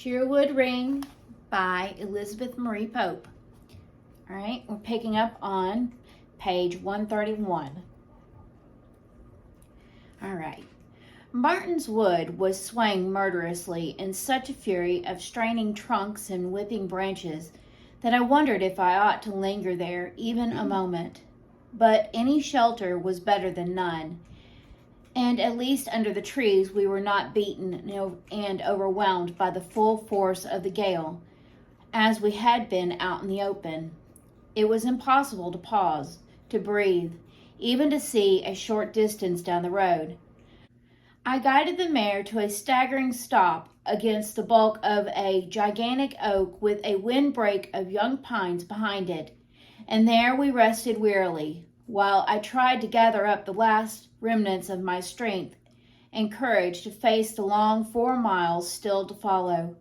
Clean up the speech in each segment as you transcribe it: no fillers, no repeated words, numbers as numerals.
Sherwood Ring by Elizabeth Marie Pope. All right, we're picking up on page 131. All right. Martin's wood was swaying murderously in such a fury of straining trunks and whipping branches that I wondered if I ought to linger there even a moment. But any shelter was better than none, and at least under the trees we were not beaten and overwhelmed by the full force of the gale, as we had been out in the open. It was impossible to pause, to breathe, even to see a short distance down the road. I guided the mare to a staggering stop against the bulk of a gigantic oak with a windbreak of young pines behind it, and there we rested wearily, while I tried to gather up the last remnants of my strength and courage to face the long 4 miles still to follow.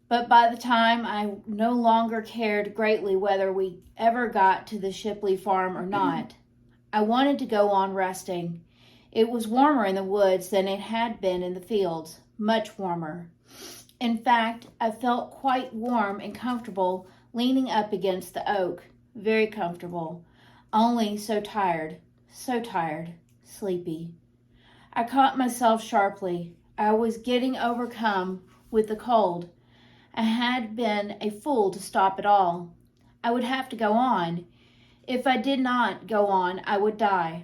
But by the time I no longer cared greatly whether we ever got to the Shipley farm or not. I wanted to go on resting. It was warmer in the woods than it had been in the fields, much warmer. In fact, I felt quite warm and comfortable leaning up against the oak, very comfortable, only so tired, sleepy. I caught myself sharply. I was getting overcome with the cold. I had been a fool to stop at all. I would have to go on. If I did not go on, I would die.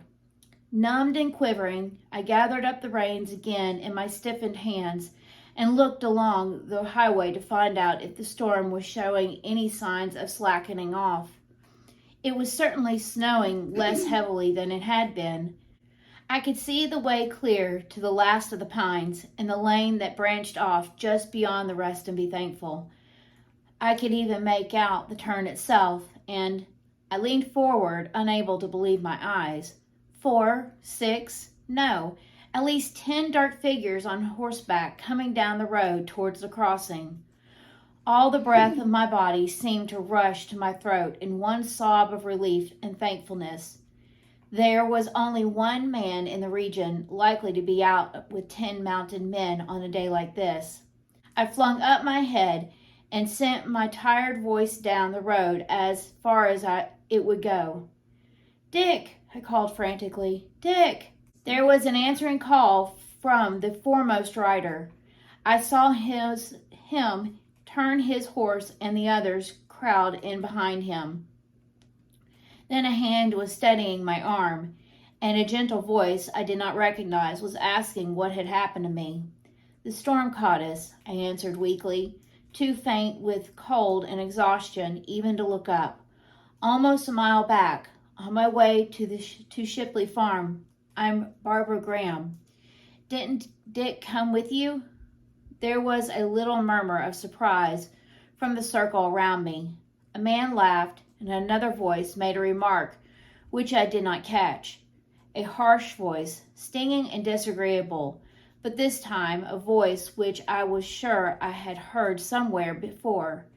Numbed and quivering, I gathered up the reins again in my stiffened hands and looked along the highway to find out if the storm was showing any signs of slackening off. It was certainly snowing less heavily than it had been. I could see the way clear to the last of the pines and the lane that branched off just beyond the rest and be thankful. I could even make out the turn itself, and I leaned forward, unable to believe my eyes. 4, 6, no, at least 10 dark figures on horseback coming down the road towards the crossing. All the breath of my body seemed to rush to my throat in one sob of relief and thankfulness. There was only one man in the region likely to be out with 10 mounted men on a day like this. I flung up my head and sent my tired voice down the road as far as it would go. "Dick!" I called frantically. "Dick!" There was an answering call from the foremost rider. I saw him turn his horse and the others crowd in behind him. Then a hand was steadying my arm, and a gentle voice I did not recognize was asking what had happened to me. "The storm caught us," I answered weakly, too faint with cold and exhaustion even to look up. "Almost a mile back, on my way to Shipley Farm. I'm Barbara Graham." "Didn't Dick come with you?" There was a little murmur of surprise from the circle around me. A man laughed, and another voice made a remark which I did not catch. A harsh voice, stinging and disagreeable, but this time a voice which I was sure I had heard somewhere before.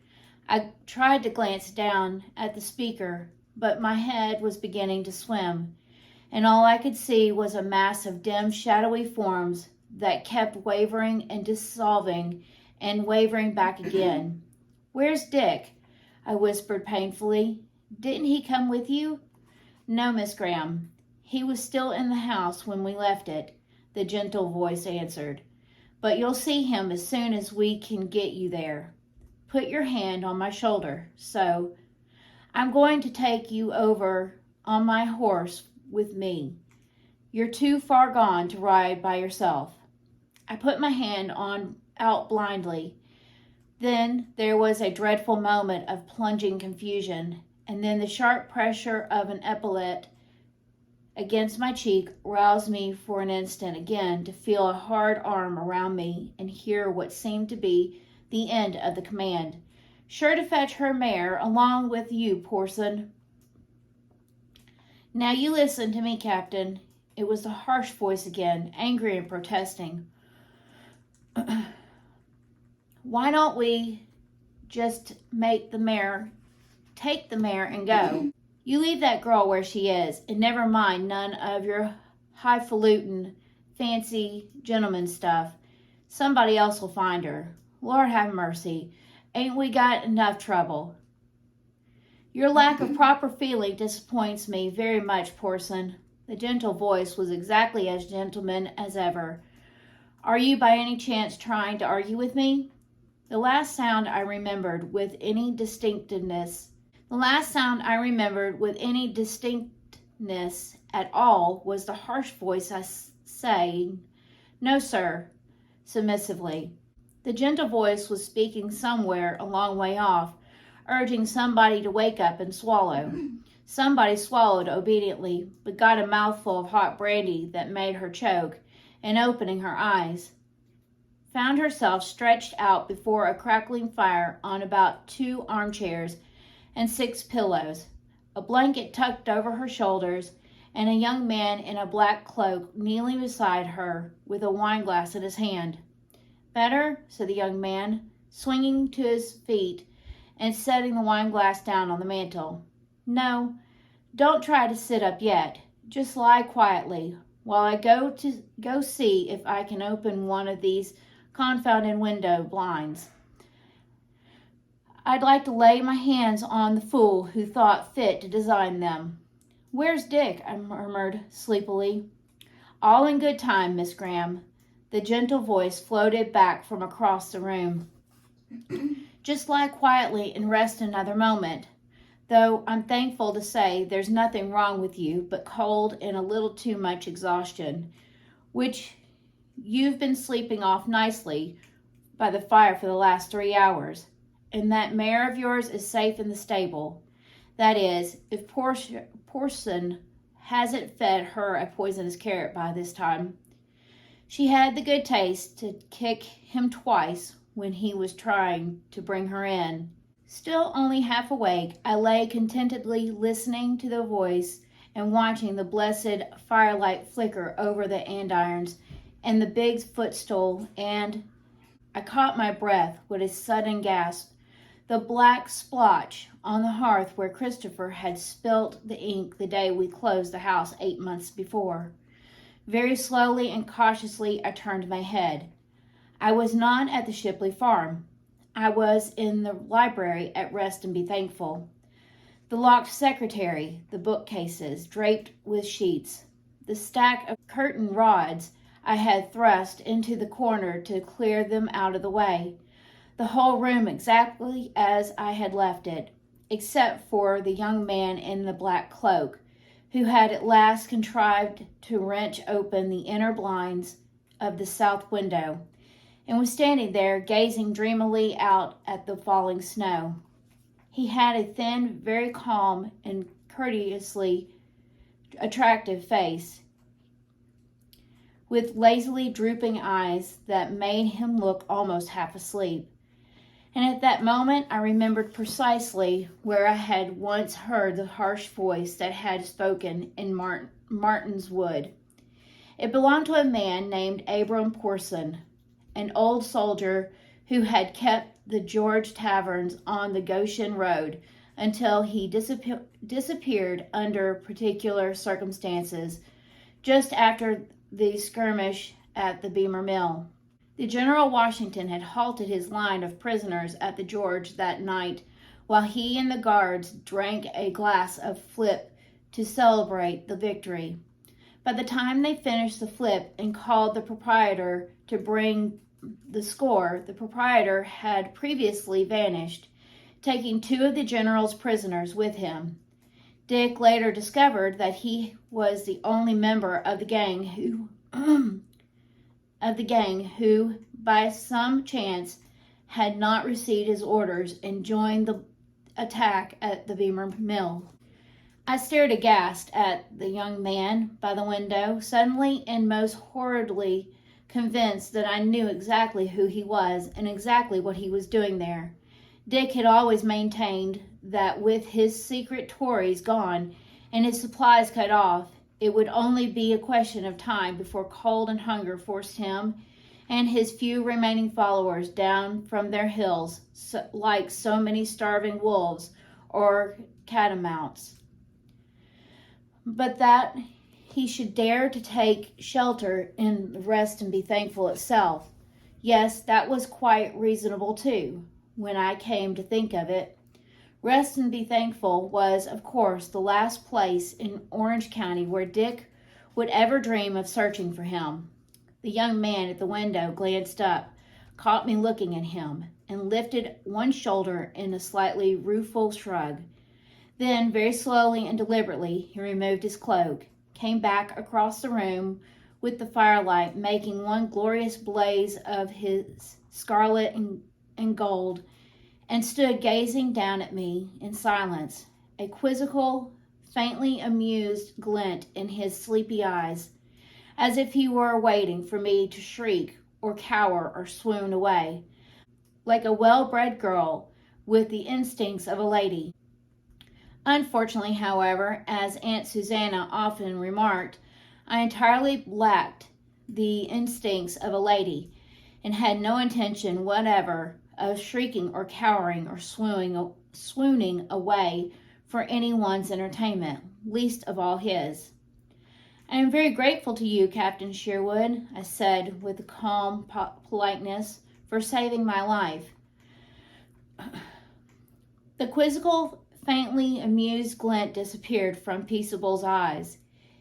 I tried to glance down at the speaker, but my head was beginning to swim, and all I could see was a mass of dim, shadowy forms that kept wavering and dissolving and wavering back again. "Where's Dick?" I whispered painfully. "Didn't he come with you?" "No, Miss Graham. He was still in the house when we left it," the gentle voice answered. "But you'll see him as soon as we can get you there. Put your hand on my shoulder, so. I'm going to take you over on my horse with me. You're too far gone to ride by yourself." I put my hand out blindly. Then there was a dreadful moment of plunging confusion, and then the sharp pressure of an epaulette against my cheek roused me for an instant again to feel a hard arm around me and hear what seemed to be the end of the command. "Sure to fetch her mare along with you, Porson." "Now you listen to me, Captain." It was the harsh voice again, angry and protesting. "Why don't we just take the mare and go? You leave that girl where she is, and never mind none of your highfalutin, fancy gentleman stuff. Somebody else will find her. Lord have mercy. Ain't we got enough trouble? Your lack of proper feeling disappoints me very much, Porson. The gentle voice was exactly as gentleman as ever. Are you by any chance trying to argue with me? The last sound I remembered with any distinctness at all was the harsh voice saying, "No, sir," submissively. The gentle voice was speaking somewhere a long way off, urging somebody to wake up and swallow. Somebody swallowed obediently, but got a mouthful of hot brandy that made her choke, and opening her eyes, found herself stretched out before a crackling fire on about 2 armchairs and 6 pillows, a blanket tucked over her shoulders, and a young man in a black cloak kneeling beside her with a wineglass in his hand. "Better?" said the young man, swinging to his feet and setting the wineglass down on the mantel. "No, don't try to sit up yet. Just lie quietly while I go see if I can open one of these confounded window blinds. I'd like to lay my hands on the fool who thought fit to design them." "Where's Dick?" I murmured sleepily. "All in good time, Miss Graham." The gentle voice floated back from across the room. "Just lie quietly and rest another moment. Though I'm thankful to say there's nothing wrong with you but cold and a little too much exhaustion, which you've been sleeping off nicely by the fire for the last 3 hours. And that mare of yours is safe in the stable. That is, if Porson hasn't fed her a poisonous carrot by this time. She had the good taste to kick him twice when he was trying to bring her in." Still only half awake, I lay contentedly listening to the voice and watching the blessed firelight flicker over the andirons and the big footstool, and I caught my breath with a sudden gasp. The black splotch on the hearth where Christopher had spilt the ink the day we closed the house 8 months before. Very slowly and cautiously I turned my head. I was not at the Shipley farm. I was in the library at Rest and Be Thankful. The locked secretary, the bookcases draped with sheets, the stack of curtain rods I had thrust into the corner to clear them out of the way. The whole room exactly as I had left it, except for the young man in the black cloak, who had at last contrived to wrench open the inner blinds of the south window, and was standing there gazing dreamily out at the falling snow. He had a thin, very calm, and courteously attractive face, with lazily drooping eyes that made him look almost half asleep. And at that moment I remembered precisely where I had once heard the harsh voice that had spoken in Martin's Wood. It belonged to a man named Abram Porson, an old soldier who had kept the George taverns on the Goshen Road until he disappeared under particular circumstances, just after the skirmish at the Beamer Mill. The General Washington had halted his line of prisoners at the George that night while he and the guards drank a glass of flip to celebrate the victory. By the time they finished the flip and called the proprietor to bring the score, the proprietor had previously vanished, taking 2 of the general's prisoners with him. Dick later discovered that he was the only member of the gang who, by some chance, had not received his orders and joined the attack at the Beamer Mill. I stared aghast at the young man by the window, suddenly and most horridly convinced that I knew exactly who he was and exactly what he was doing there. Dick had always maintained that with his secret Tories gone and his supplies cut off, it would only be a question of time before cold and hunger forced him and his few remaining followers down from their hills like so many starving wolves or catamounts. But that he should dare to take shelter in Rest and Be Thankful itself, Yes, that was quite reasonable too, when I came to think of it. Rest and Be Thankful was, of course, the last place in Orange County where Dick would ever dream of searching for him. The young man at the window glanced up, caught me looking at him, and lifted one shoulder in a slightly rueful shrug. Then, very slowly and deliberately, he removed his cloak, came back across the room with the firelight making one glorious blaze of his scarlet and gold, and stood gazing down at me in silence, a quizzical, faintly amused glint in his sleepy eyes, as if he were waiting for me to shriek or cower or swoon away, like a well-bred girl with the instincts of a lady. Unfortunately, however, as Aunt Susanna often remarked, I entirely lacked the instincts of a lady, and had no intention whatever of shrieking or cowering or swooning away for anyone's entertainment, least of all his. I am very grateful to you, Captain Sherwood, I said with calm politeness, for saving my life. The quizzical, faintly amused glint disappeared from Peaceable's eyes.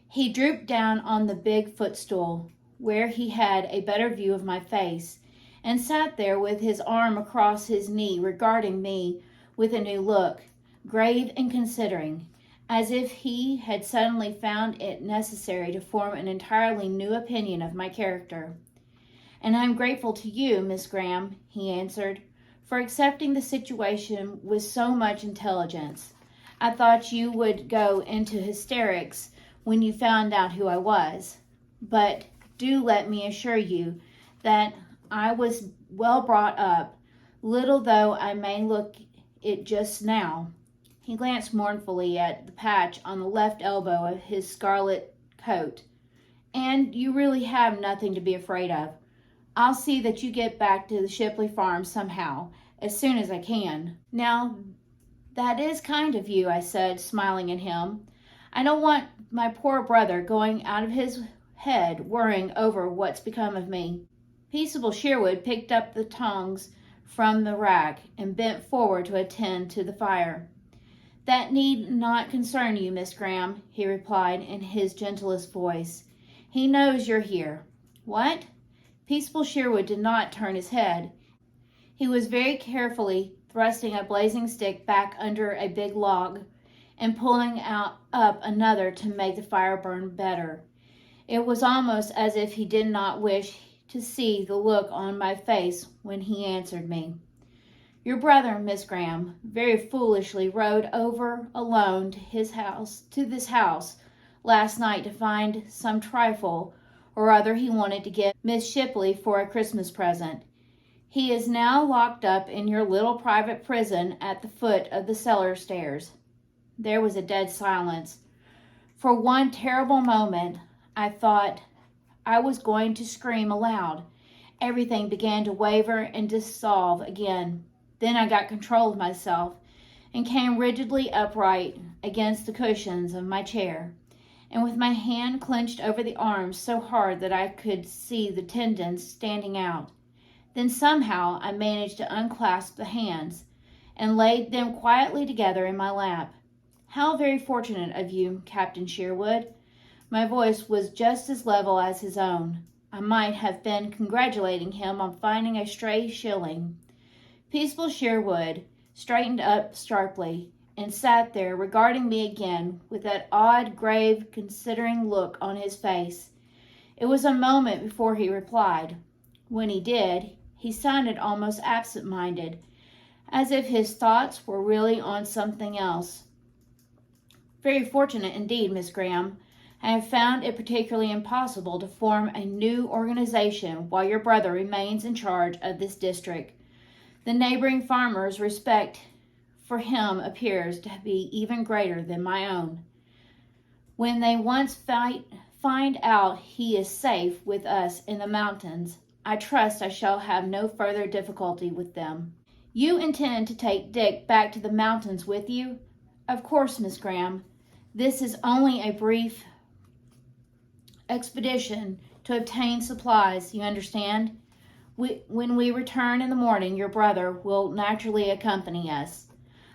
He drooped down on the big footstool, where he had a better view of my face, and sat there with his arm across his knee, regarding me with a new look, grave and considering, as if he had suddenly found it necessary to form an entirely new opinion of my character. "And I am grateful to you, Miss Graham," he answered, "for accepting the situation with so much intelligence. I thought you would go into hysterics when you found out who I was. But do let me assure you that I was well brought up, little though I may look it just now." He glanced mournfully at the patch on the left elbow of his scarlet coat. "And you really have nothing to be afraid of. I'll see that you get back to the Shipley farm somehow, as soon as I can." "Now, that is kind of you," I said, smiling at him. "I don't want my poor brother going out of his head worrying over what's become of me." Peaceable Sherwood picked up the tongs from the rack and bent forward to attend to the fire. "That need not concern you, Miss Graham," he replied in his gentlest voice. "He knows you're here." "What?" Peaceable Sherwood did not turn his head. He was very carefully thrusting a blazing stick back under a big log and pulling up another to make the fire burn better. It was almost as if he did not wish to see the look on my face when he answered me. "Your brother, Miss Graham, very foolishly rode over alone to this house last night to find some trifle or other he wanted to give Miss Shipley for a Christmas present. He is now locked up in your little private prison at the foot of the cellar stairs." There was a dead silence. For one terrible moment, I thought I was going to scream aloud. Everything began to waver and dissolve again. Then I got control of myself and came rigidly upright against the cushions of my chair, and with my hand clenched over the arms so hard that I could see the tendons standing out. Then somehow I managed to unclasp the hands and laid them quietly together in my lap. "How very fortunate of you, Captain Sherwood." My voice was just as level as his own. I might have been congratulating him on finding a stray shilling. Peaceable Sherwood straightened up sharply and sat there regarding me again with that odd, grave, considering look on his face. It was a moment before he replied. When he did, he sounded almost absent-minded, as if his thoughts were really on something else. "Very fortunate indeed, Miss Graham. I have found it particularly impossible to form a new organization while your brother remains in charge of this district. The neighboring farmers' respect for him appears to be even greater than my own. When they once find out he is safe with us in the mountains, I trust I shall have no further difficulty with them." "You intend to take Dick back to the mountains with you?" "Of course, Miss Graham. This is only a brief expedition to obtain supplies, you understand. When we return in the morning, your brother will naturally accompany us."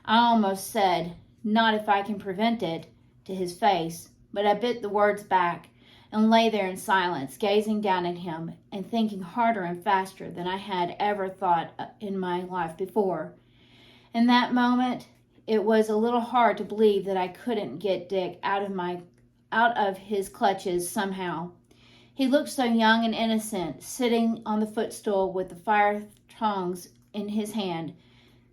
I almost said, "Not if I can prevent it," to his face, but I bit the words back and lay there in silence, gazing down at him and thinking harder and faster than I had ever thought in my life before. In that moment, it was a little hard to believe that I couldn't get Dick out of his clutches somehow. He looked so young and innocent, sitting on the footstool with the fire tongs in his hand,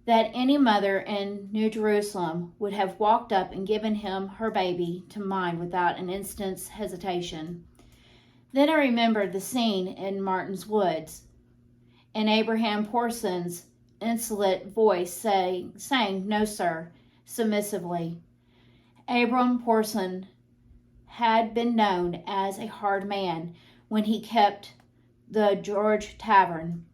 that any mother in New Jerusalem would have walked up and given him her baby to mine without an instant's hesitation. Then I remembered the scene in Martin's Woods, and Abraham Porson's insolent voice saying, "No, sir," submissively. Abram Porson had been known as a hard man when he kept the George Tavern.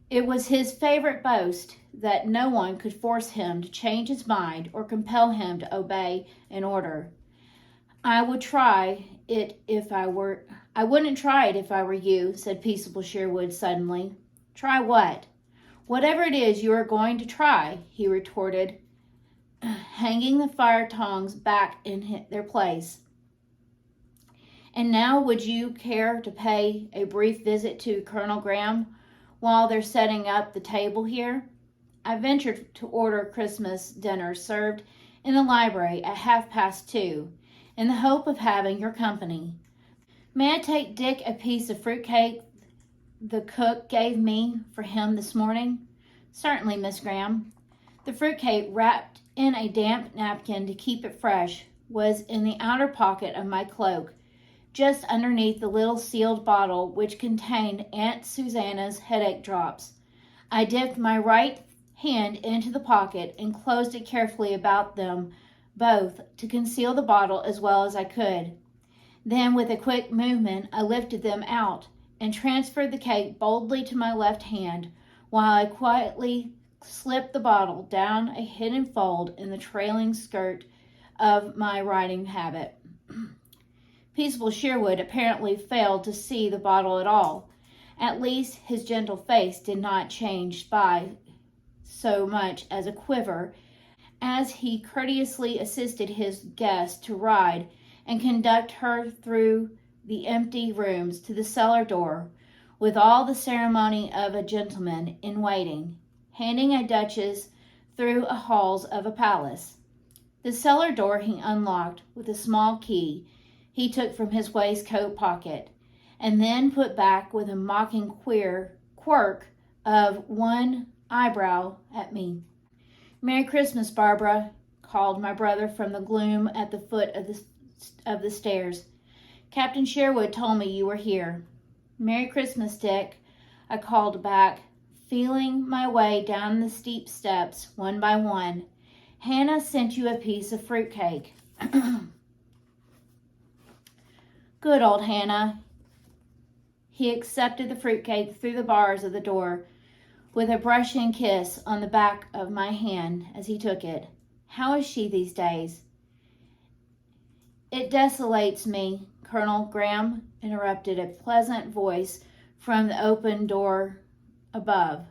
It was his favorite boast that no one could force him to change his mind or compel him to obey an order. I wouldn't try it if I were you," said peaceable Sherwood suddenly. "Try what?" "Whatever it is you are going to try," he retorted, hanging the fire tongs back in their place. "And now would you care to pay a brief visit to Colonel Graham while they're setting up the table here? I ventured to order Christmas dinner served in the library at 2:30, in the hope of having your company. May I take Dick a piece of fruitcake the cook gave me for him this morning?" "Certainly, Miss Graham." The fruitcake, wrapped in a damp napkin to keep it fresh, was in the outer pocket of my cloak, just underneath the little sealed bottle which contained Aunt Susanna's headache drops. I dipped my right hand into the pocket and closed it carefully about them both to conceal the bottle as well as I could. Then, with a quick movement, I lifted them out and transferred the cake boldly to my left hand, while I quietly slipped the bottle down a hidden fold in the trailing skirt of my riding habit. Peaceable Sherwood apparently failed to see the bottle at all. At least his gentle face did not change by so much as a quiver as he courteously assisted his guest to ride and conduct her through the empty rooms to the cellar door with all the ceremony of a gentleman in waiting, handing a duchess through the halls of a palace. The cellar door he unlocked with a small key he took from his waistcoat pocket, and then put back with a mocking quirk of one eyebrow at me. "Merry Christmas, Barbara," called my brother from the gloom at the foot of the stairs. "Captain Sherwood told me you were here." "Merry Christmas, Dick," I called back, feeling my way down the steep steps one by one. "Hannah sent you a piece of fruitcake." "Good old Hannah." He accepted the fruitcake through the bars of the door with a brushing kiss on the back of my hand as he took it. "How is she these days?" "It desolates me," Colonel Graham interrupted a pleasant voice from the open door above,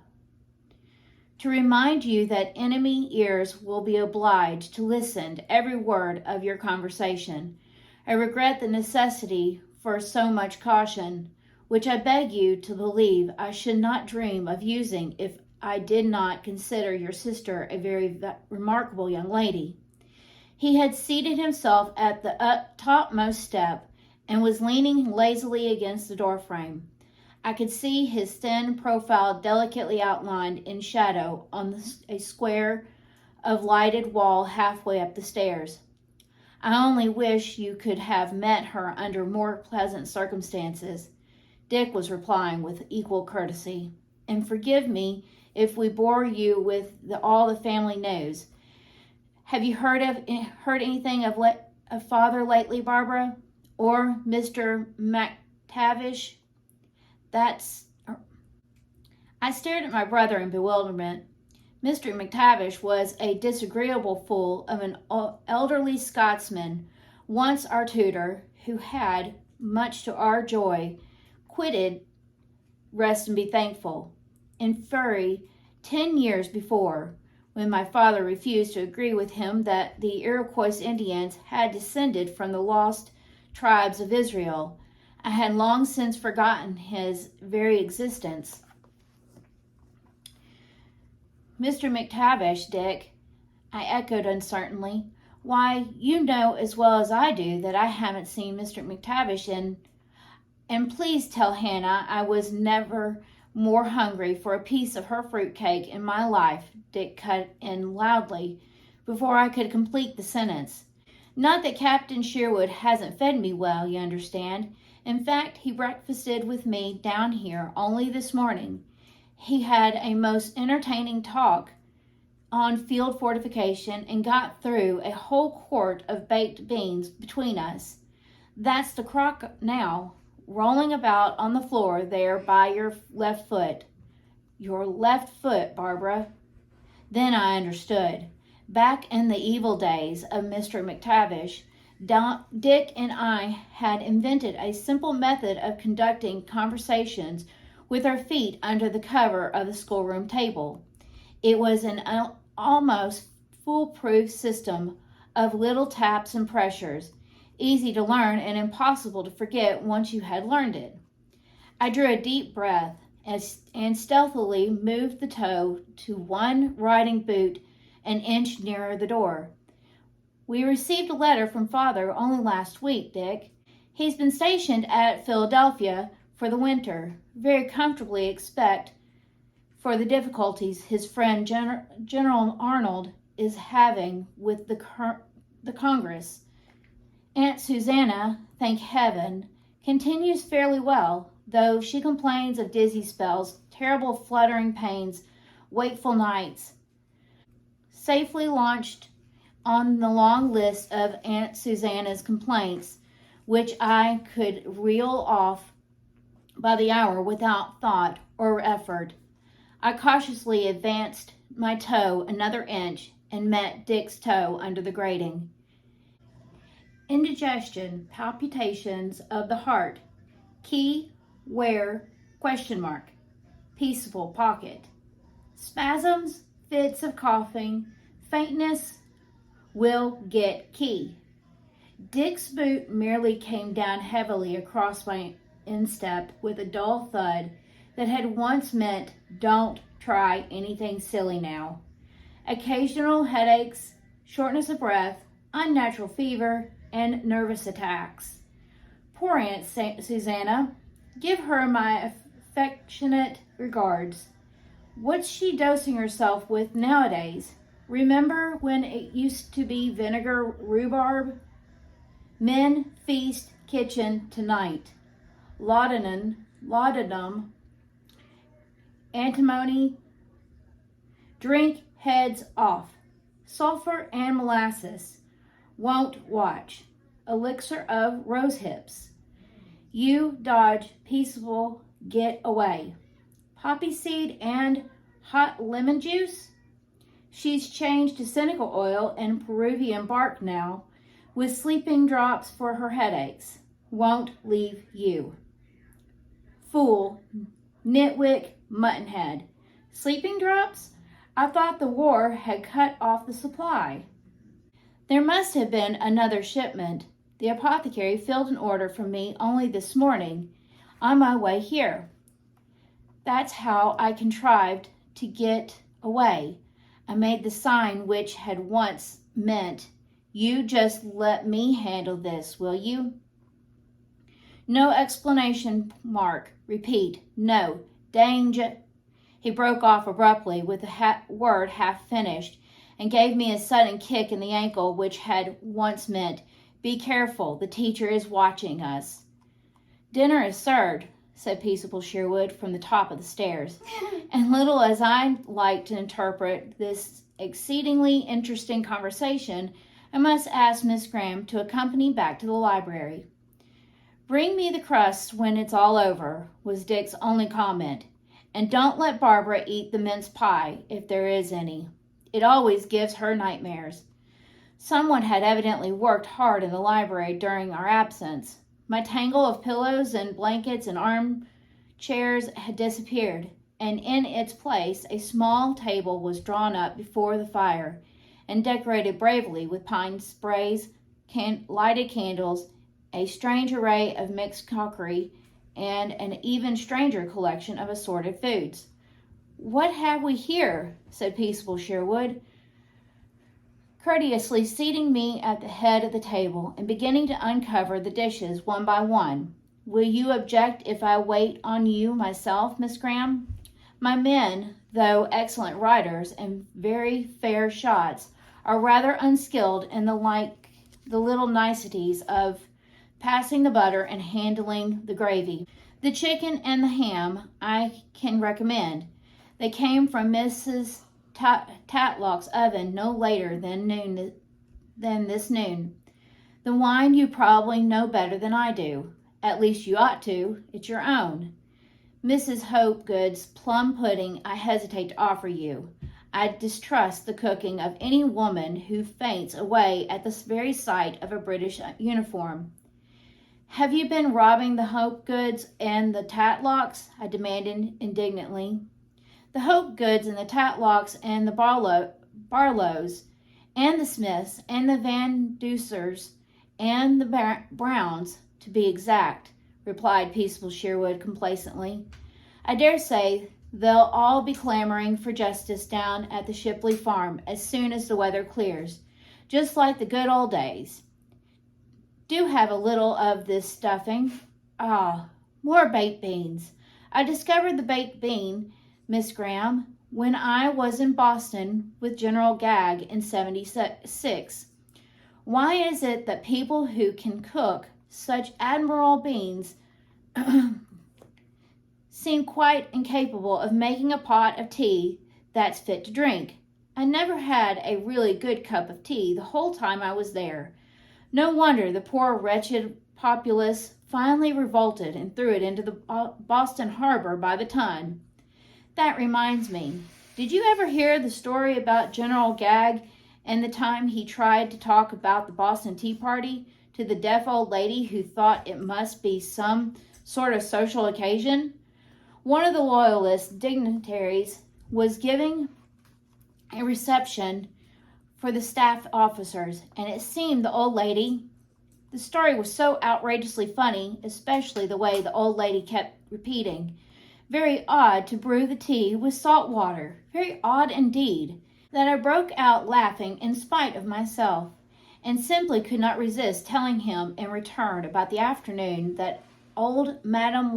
"to remind you that enemy ears will be obliged to listen to every word of your conversation. I regret the necessity for so much caution, which I beg you to believe I should not dream of using if I did not consider your sister a very remarkable young lady." He had seated himself at the topmost step and was leaning lazily against the doorframe. I could see his thin profile delicately outlined in shadow on a square of lighted wall halfway up the stairs. "I only wish you could have met her under more pleasant circumstances," Dick was replying with equal courtesy. "And forgive me if we bore you with all the family news. Have you heard anything of Father lately, Barbara? Or Mr. McTavish?" I stared at my brother in bewilderment. Mr. McTavish was a disagreeable fool of an elderly Scotsman, once our tutor, who had, much to our joy, quitted rest and be thankful. In Furry, 10 years before, when my father refused to agree with him that the Iroquois Indians had descended from the lost tribes of Israel, I had long since forgotten his very existence. Mr. McTavish, Dick, I echoed uncertainly. Why, you know as well as I do that I haven't seen Mr. McTavish in... And please tell Hannah I was never more hungry for a piece of her fruitcake in my life, Dick cut in loudly before I could complete the sentence. Not that Captain Sherwood hasn't fed me well, you understand. In fact, he breakfasted with me down here only this morning. He had a most entertaining talk on field fortification and got through a whole quart of baked beans between us. That's the crock now, rolling about on the floor there by your left foot. Your left foot, Barbara. Then I understood. Back in the evil days of Mr. McTavish, Dick and I had invented a simple method of conducting conversations with our feet under the cover of the schoolroom table. It was an almost foolproof system of little taps and pressures, easy to learn and impossible to forget once you had learned it. I drew a deep breath and stealthily moved the toe to one riding boot an inch nearer the door. We received a letter from Father only last week, Dick. He's been stationed at Philadelphia for the winter, very comfortably except for the difficulties his friend General Arnold is having with the Congress. Aunt Susanna, thank heaven, continues fairly well, though she complains of dizzy spells, terrible fluttering pains, wakeful nights. Safely launched on the long list of Aunt Susanna's complaints, which I could reel off by the hour without thought or effort, I cautiously advanced my toe another inch and met Dick's toe under the grating. Indigestion, palpitations of the heart. Key, where, ? Peaceable pocket. Spasms, fits of coughing, faintness, will get key. Dick's boot merely came down heavily across my instep with a dull thud that had once meant, don't try anything silly now. Occasional headaches, shortness of breath, unnatural fever, and nervous attacks. Poor Aunt Susanna. Give her my affectionate regards. What's she dosing herself with nowadays? Remember when it used to be vinegar rhubarb? Men, feast, kitchen, tonight. Laudanum, antimony, drink, heads off. Sulfur and molasses. Won't watch. Elixir of rose hips. You dodge, peaceable, get away. Poppy seed and hot lemon juice? She's changed to Senegal oil and Peruvian bark now, with sleeping drops for her headaches. Won't leave you. Fool, nitwick, muttonhead. Sleeping drops? I thought the war had cut off the supply. There must have been another shipment. The apothecary filled an order from me only this morning on my way here. That's how I contrived to get away. I made the sign which had once meant, you just let me handle this, will you? No explanation, Mark. Repeat, no. Danger. He broke off abruptly with the word half finished and gave me a sudden kick in the ankle which had once meant, be careful, the teacher is watching us. Dinner is served, said peaceable Sherwood from the top of the stairs, and little as I like to interpret this exceedingly interesting conversation, I must ask Miss Graham to accompany back to the library. Bring me the crusts when it's all over, was Dick's only comment, and don't let Barbara eat the mince pie, if there is any. It always gives her nightmares. Someone had evidently worked hard in the library during our absence. My tangle of pillows and blankets and chairs had disappeared, and in its place a small table was drawn up before the fire and decorated bravely with pine sprays, lighted candles, a strange array of mixed crockery, and an even stranger collection of assorted foods. "What have we here?" said peaceable Sherwood, courteously seating me at the head of the table and beginning to uncover the dishes one by one. "Will you object if I wait on you myself, Miss Graham? My men, though excellent riders and very fair shots, are rather unskilled in the little niceties of passing the butter and handling the gravy. The chicken and the ham I can recommend. They came from Mrs. Tatlock's oven no later than this noon. The wine you probably know better than I do. At least you ought to. It's your own. Mrs. Hopegood's plum pudding I hesitate to offer you. I distrust the cooking of any woman who faints away at the very sight of a British uniform." "Have you been robbing the Hopegoods and the Tatlocks?" I demanded indignantly. "The Hopegoods and the Tatlocks and the Barlows and the Smiths and the Van Ducers and the Browns, to be exact," replied peaceable Sherwood complacently. "I dare say they'll all be clamoring for justice down at the Shipley farm as soon as the weather clears, just like the good old days. Do have a little of this stuffing. Ah, more baked beans. I discovered the baked bean, Miss Graham, when I was in Boston with General Gagg in '76. Why is it that people who can cook such admirable beans seem quite incapable of making a pot of tea that's fit to drink? I never had a really good cup of tea the whole time I was there. No wonder the poor wretched populace finally revolted and threw it into the Boston harbor by the ton. That reminds me, did you ever hear the story about General Gagg and the time he tried to talk about the Boston Tea Party to the deaf old lady who thought it must be some sort of social occasion? One of the Loyalist dignitaries was giving a reception for the staff officers, and it seemed the story was so outrageously funny, especially the way the old lady kept repeating, "Very odd to brew the tea with salt water, very odd indeed," that I broke out laughing in spite of myself, and simply could not resist telling him in return about the afternoon that old Madame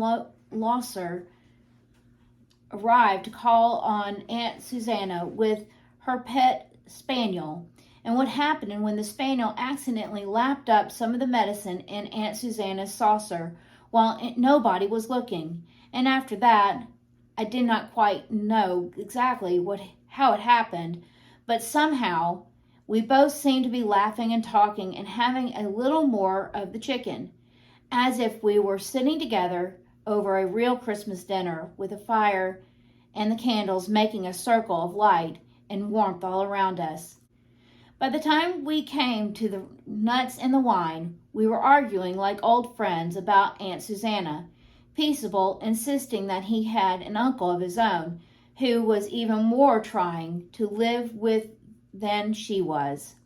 Losser arrived to call on Aunt Susanna with her pet spaniel, and what happened when the spaniel accidentally lapped up some of the medicine in Aunt Susanna's saucer while nobody was looking. And after that, I did not quite know exactly how it happened, but somehow we both seemed to be laughing and talking and having a little more of the chicken, as if we were sitting together over a real Christmas dinner with a fire and the candles making a circle of light and warmth all around us. By the time we came to the nuts and the wine, we were arguing like old friends about Aunt Susanna, Peaceable insisting that he had an uncle of his own who was even more trying to live with than she was.